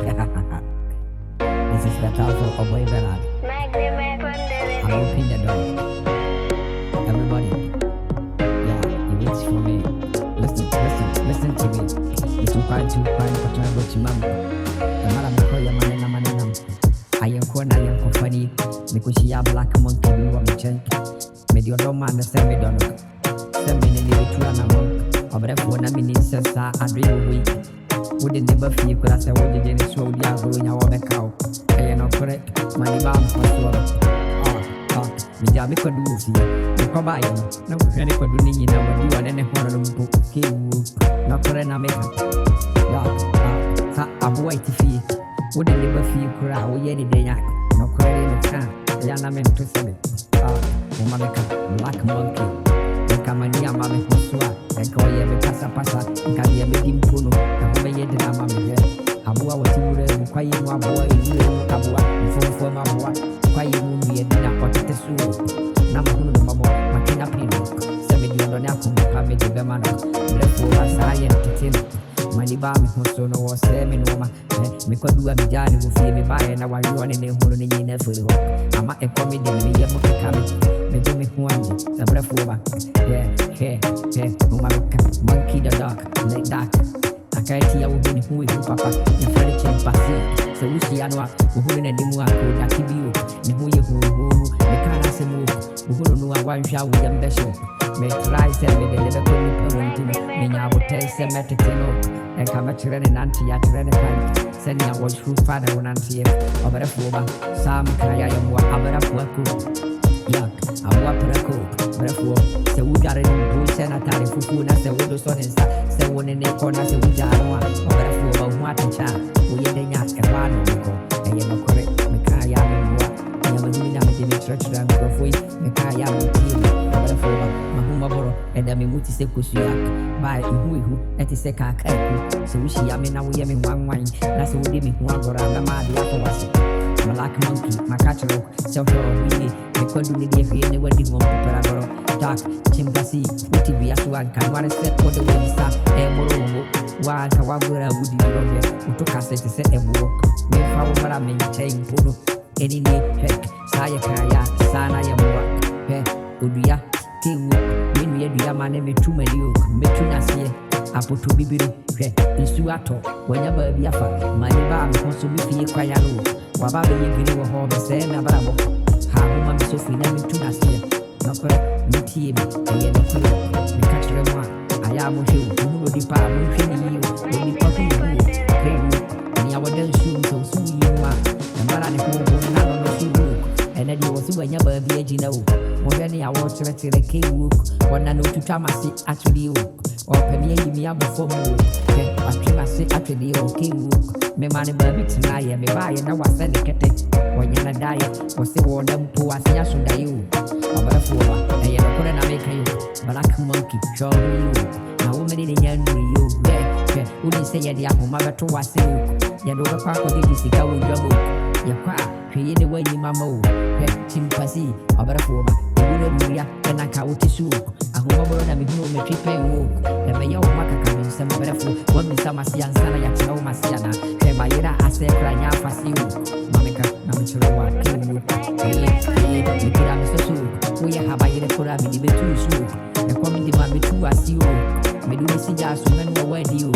This is the time for Boy Bernard. I'm opening the door. Everybody, yeah, you wait for me. Listen to me. It's too quiet, but I'm going to mama. The man I'm calling manana. I am funny. Because she are black monkey, you want me change. Medio don't man the same don't. 7 minutes to an amount. Of that 1 minute since I dream week. Wouldn't never feel because I would get it so they are going our back out. I am not correct. My mom for sure. Me jam could do see. You come by. No, any could do in our do and any one of them book. Not for an American. A boy to feel. Wouldn't never feel crowd any day. No credit in the time. Yana meant to say it. Black monkey. Come on, dear mammy, and call you a passa, and can be a big impuno, and may get the mammy. Abua was in quiet one boy, Abua, for my boy, quiet moon be a dinner pot at the soup. Number 1 of my boy, Makina Pino, 7 million family, the man, therefore, as I entertain. Money bomb, so no was seminoma. Because you have done with me by and I want you on in the whole in the food. I'm a comedy, me a book coming. Make me one, the breath over. Monkey the dog, like that. I can't see how we who is papa, the furniture passing. So we see Anwa, who in a demo, who that give you, and who you the can't say move, who don't know why shall we ambition. Make rice and make a little bit of me. I will tell some metacino. And come at Ren and Auntie at Ren and sending a watch through father on Auntie over a foba. Some Kaya and what other work. Yuck, I walk a cook, therefore, the wood are in Bush Sanitary Fukuna, the windows on his side, the one in the corner, the wood are one, over a four of what a child, we had a yak and one of the and you know correct, Mikaya and what, I am a doing a church and go for it, Mikaya and Tea, over a four, Mahumaboro, and the Mimuti Sekusiak, by who at the Seka, so she am in a way in one wine, that's what did me one or other man, the upper was. Black monkey, my catcher, self-love, really, because you need to be anywhere you want to parabolo, dark, chimbasi, what be as one can one step for the way you start, and moreover, one Kawabura would be over here, who took us to set and walk, me for what I maintain, Puru, any need, heck, Sayakaya, Sana Yamua, Udia, King, when we had Yamane, me too many, Metunasia. Apo to bibiri in Suato, whenever be a fat, my neighbor wants to be quiet. Waba be giving a home, say, Nabrabo. How woman so finally to us here. No correct, me team, and the catch them one. I am with you, who will depart, you, only puppy, and our dance shoes, so soon you are. And what I know, none of you, and then you was when you're a virgin. More than I was to the king work, when I know to Tamasi actually or Penny me up before more. I came say actually okay work. Me money baby tonight, me buy and I was selling it. When you're a diet, was the one them poor as I should you. Over a four, and you're not make you. Black monkey, show you. Now, woman in the young you, who did say the apple mother to us? You know the park of the Jessica will double. Your car, create the way you mammo. Chimpasi, over a four. And I can't to shoot. I hope I'm going to make trip and walk. The mayor Maka coming some better food. One Miss Amasian Sana Yatno Masiana. Kemayera, I say, crying out for you. Mamika, Namatura, we have a Kura, the two shoe. The committee man be two as you. Medu Sija, so when we're with you.